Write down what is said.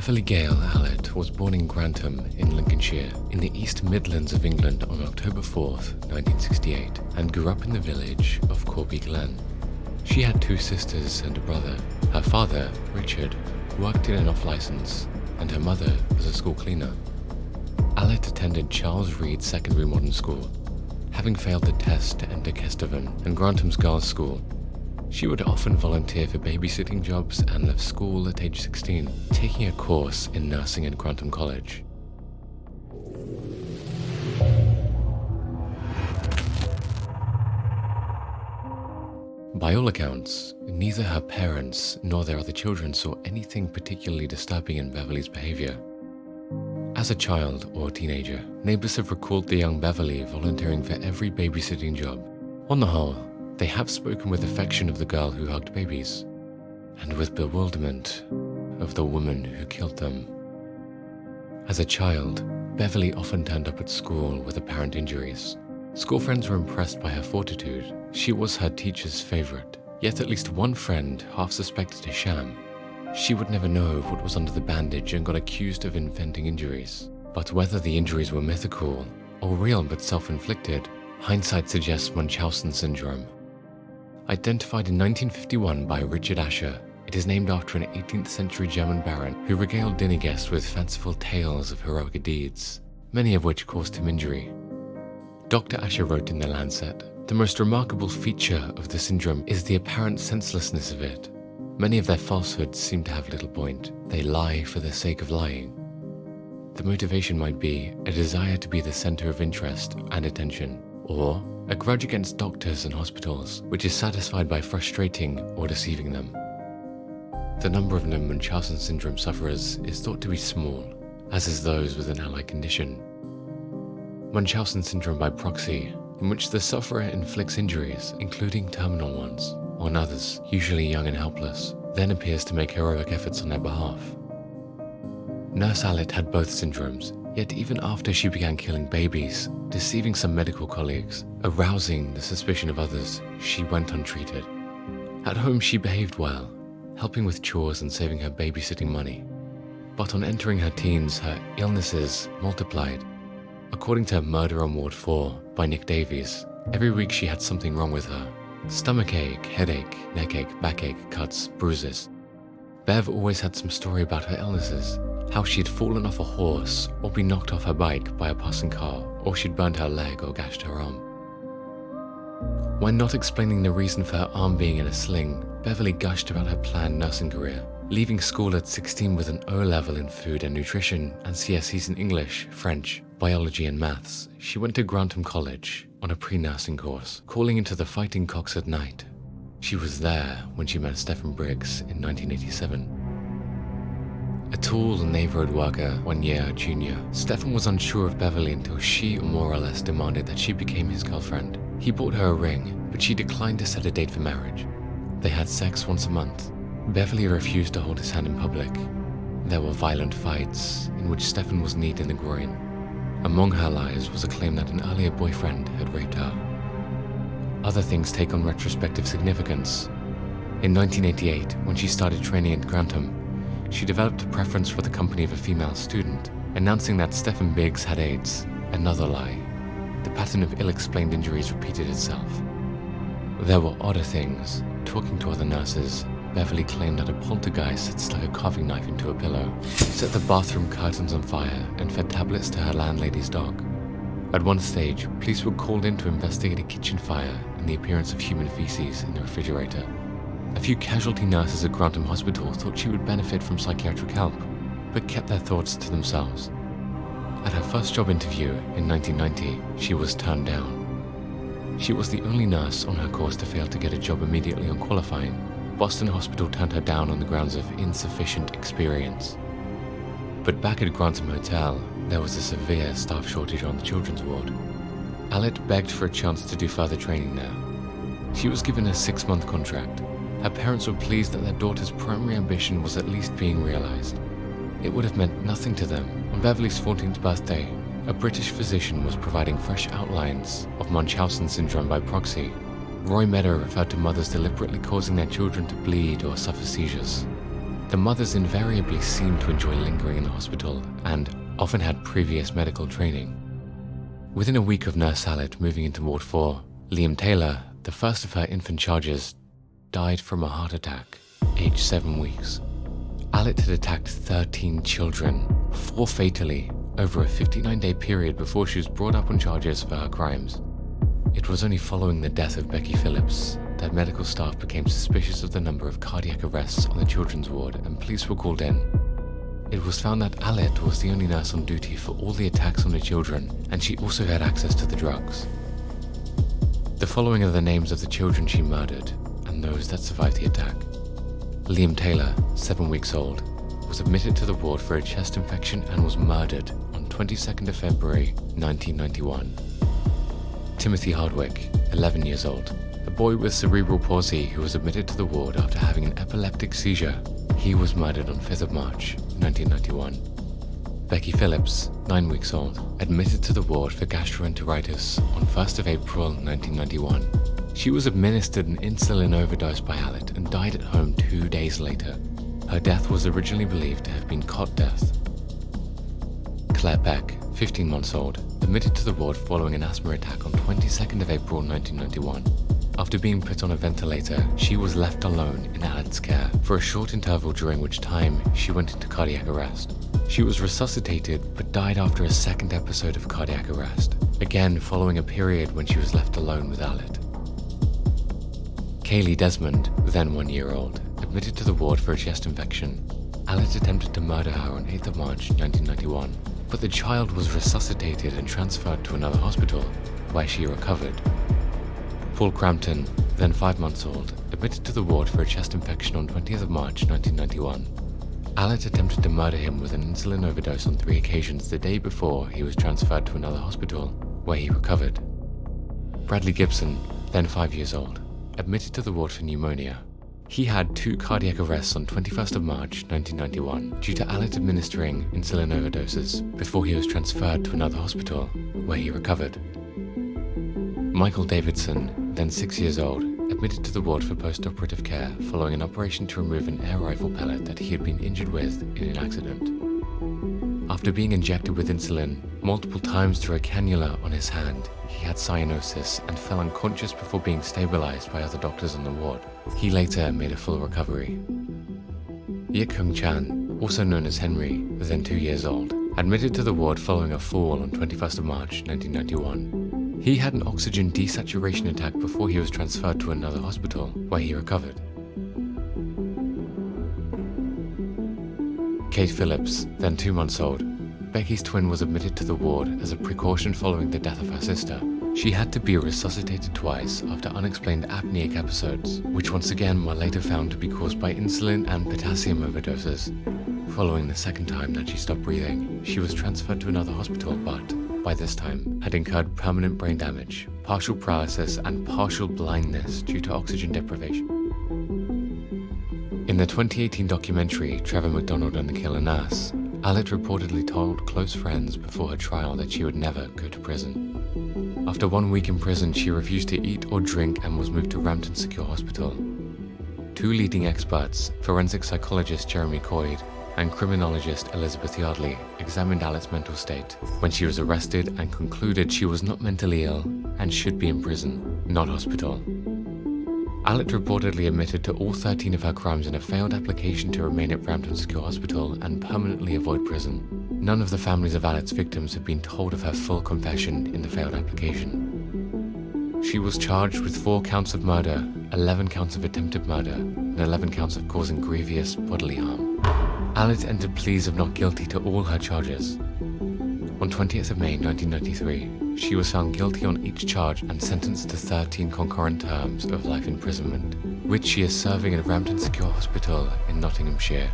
Beverley Allitt was born in Grantham in Lincolnshire, in the East Midlands of England on October 4th, 1968, and grew up in the village of Corby Glen. She had two sisters and a brother. Her father, Richard, worked in an off-licence, and her mother was a school cleaner. Allitt attended Charles Reed Secondary Modern School, having failed the test to enter Kesteven and Grantham's Girls' School. She would often volunteer for babysitting jobs and left school at age 16, taking a course in nursing at Grantham College. By all accounts, neither her parents nor their other children saw anything particularly disturbing in Beverly's behavior. As a child or teenager, neighbors have recalled the young Beverly volunteering for every babysitting job. On the whole, they have spoken with affection of the girl who hugged babies, and with bewilderment of the woman who killed them. As a child, Beverly often turned up at school with apparent injuries. School friends were impressed by her fortitude. She was her teacher's favorite, yet at least one friend half suspected a sham. She would never know what was under the bandage and got accused of inventing injuries. But whether the injuries were mythical or real but self-inflicted, hindsight suggests Munchausen syndrome. Identified in 1951 by Richard Asher, it is named after an 18th century German baron who regaled dinner guests with fanciful tales of heroic deeds, many of which caused him injury. Dr. Asher wrote in The Lancet, "The most remarkable feature of the syndrome is the apparent senselessness of it. Many of their falsehoods seem to have little point. They lie for the sake of lying. The motivation might be a desire to be the center of interest and attention, or a grudge against doctors and hospitals, which is satisfied by frustrating or deceiving them." The number of Munchausen syndrome sufferers is thought to be small, as is those with an allied condition. Munchausen syndrome by proxy, in which the sufferer inflicts injuries, including terminal ones, on others, usually young and helpless, then appears to make heroic efforts on their behalf. Nurse Allitt had both syndromes, yet even after she began killing babies, deceiving some medical colleagues, arousing the suspicion of others, she went untreated. At home she behaved well, helping with chores and saving her babysitting money. But on entering her teens, her illnesses multiplied. According to Murder on Ward 4 by Nick Davies, every week she had something wrong with her. Stomachache, headache, neckache, backache, cuts, bruises. Bev always had some story about her illnesses, how she'd fallen off a horse or been knocked off her bike by a passing car, or she'd burned her leg or gashed her arm. When not explaining the reason for her arm being in a sling, Beverly gushed about her planned nursing career. Leaving school at 16 with an O-level in food and nutrition and CSEs in English, French, biology and maths, she went to Grantham College on a pre-nursing course, calling into the Fighting Cocks at night. She was there when she met Stephen Briggs in 1987. A tall neighborhood worker 1 year her junior, Stephen was unsure of Beverly until she more or less demanded that she became his girlfriend. He bought her a ring, but she declined to set a date for marriage. They had sex once a month. Beverly refused to hold his hand in public. There were violent fights, in which Stephen was kneed in the groin. Among her lies was a claim that an earlier boyfriend had raped her. Other things take on retrospective significance. In 1988, when she started training at Grantham, she developed a preference for the company of a female student, announcing that Stephen Biggs had AIDS. Another lie. The pattern of ill-explained injuries repeated itself. There were odder things. Talking to other nurses, Beverly claimed that a poltergeist had stuck a carving knife into a pillow, set the bathroom curtains on fire, and fed tablets to her landlady's dog. At one stage, police were called in to investigate a kitchen fire and the appearance of human feces in the refrigerator. A few casualty nurses at Grantham Hospital thought she would benefit from psychiatric help, but kept their thoughts to themselves. At her first job interview in 1990, she was turned down. She was the only nurse on her course to fail to get a job immediately on qualifying. Boston Hospital turned her down on the grounds of insufficient experience. But back at Grantham Hotel, there was a severe staff shortage on the children's ward. Allitt begged for a chance to do further training there. She was given a 6-month contract. Her parents were pleased that their daughter's primary ambition was at least being realized. It would have meant nothing to them. On Beverly's 14th birthday, a British physician was providing fresh outlines of Munchausen syndrome by proxy. Roy Meadow referred to mothers deliberately causing their children to bleed or suffer seizures. The mothers invariably seemed to enjoy lingering in the hospital and often had previous medical training. Within a week of Nurse Allitt moving into Ward 4, Liam Taylor, the first of her infant charges, died from a heart attack, aged 7 weeks. Allitt had attacked 13 children, 4 fatally, over a 59-day period before she was brought up on charges for her crimes. It was only following the death of Becky Phillips that medical staff became suspicious of the number of cardiac arrests on the children's ward and police were called in. It was found that Allitt was the only nurse on duty for all the attacks on the children, and she also had access to the drugs. The following are the names of the children she murdered and those that survived the attack. Liam Taylor, 7 weeks old, was admitted to the ward for a chest infection and was murdered on 22nd of February 1991. Timothy Hardwick, 11 years old, a boy with cerebral palsy who was admitted to the ward after having an epileptic seizure. He was murdered on 5th of March 1991. Becky Phillips, 9 weeks old, admitted to the ward for gastroenteritis on 1st of April 1991. She was administered an insulin overdose by Allitt and died at home 2 days later. Her death was originally believed to have been cot death. Claire Peck, 15 months old, admitted to the ward following an asthma attack on 22nd of April 1991. After being put on a ventilator, she was left alone in Allitt's care for a short interval, during which time she went into cardiac arrest. She was resuscitated but died after a second episode of cardiac arrest, again following a period when she was left alone with Allitt. Kaylee Desmond, then 1 year old, admitted to the ward for a chest infection. Allitt attempted to murder her on 8th of March 1991, but the child was resuscitated and transferred to another hospital, where she recovered. Paul Crampton, then 5 months old, admitted to the ward for a chest infection on 20th of March 1991. Allitt attempted to murder him with an insulin overdose on 3 occasions the day before he was transferred to another hospital, where he recovered. Bradley Gibson, then 5 years old, admitted to the ward for pneumonia. He had 2 cardiac arrests on 21st of March 1991 due to Allitt administering insulin overdoses before he was transferred to another hospital, where he recovered. Michael Davidson, then 6 years old, admitted to the ward for post-operative care following an operation to remove an air rifle pellet that he had been injured with in an accident. After being injected with insulin multiple times through a cannula on his hand, he had cyanosis and fell unconscious before being stabilized by other doctors on the ward. He later made a full recovery. Yik Hung Chan, also known as Henry, then 2 years old, admitted to the ward following a fall on 21st of March 1991. He had an oxygen desaturation attack before he was transferred to another hospital, where he recovered. Kate Phillips, then 2 months old, Becky's twin, was admitted to the ward as a precaution following the death of her sister. She had to be resuscitated twice after unexplained apneic episodes, which once again were later found to be caused by insulin and potassium overdoses. Following the second time that she stopped breathing, she was transferred to another hospital but, by this time, had incurred permanent brain damage, partial paralysis and partial blindness due to oxygen deprivation. In the 2018 documentary Trevor McDonald and the Killer Nurse, Allitt reportedly told close friends before her trial that she would never go to prison. After 1 week in prison, she refused to eat or drink and was moved to Rampton Secure Hospital. 2 leading experts, forensic psychologist Jeremy Coyd and criminologist Elizabeth Yardley, examined Allitt's mental state when she was arrested and concluded she was not mentally ill and should be in prison, not hospital. Allitt reportedly admitted to all 13 of her crimes in a failed application to remain at Rampton Secure Hospital and permanently avoid prison. None of the families of Allitt's victims have been told of her full confession in the failed application. She was charged with 4 counts of murder, 11 counts of attempted murder, and 11 counts of causing grievous bodily harm. Allitt entered pleas of not guilty to all her charges. On 20th of May 1993, she was found guilty on each charge and sentenced to 13 concurrent terms of life imprisonment, which she is serving at Rampton Secure Hospital in Nottinghamshire.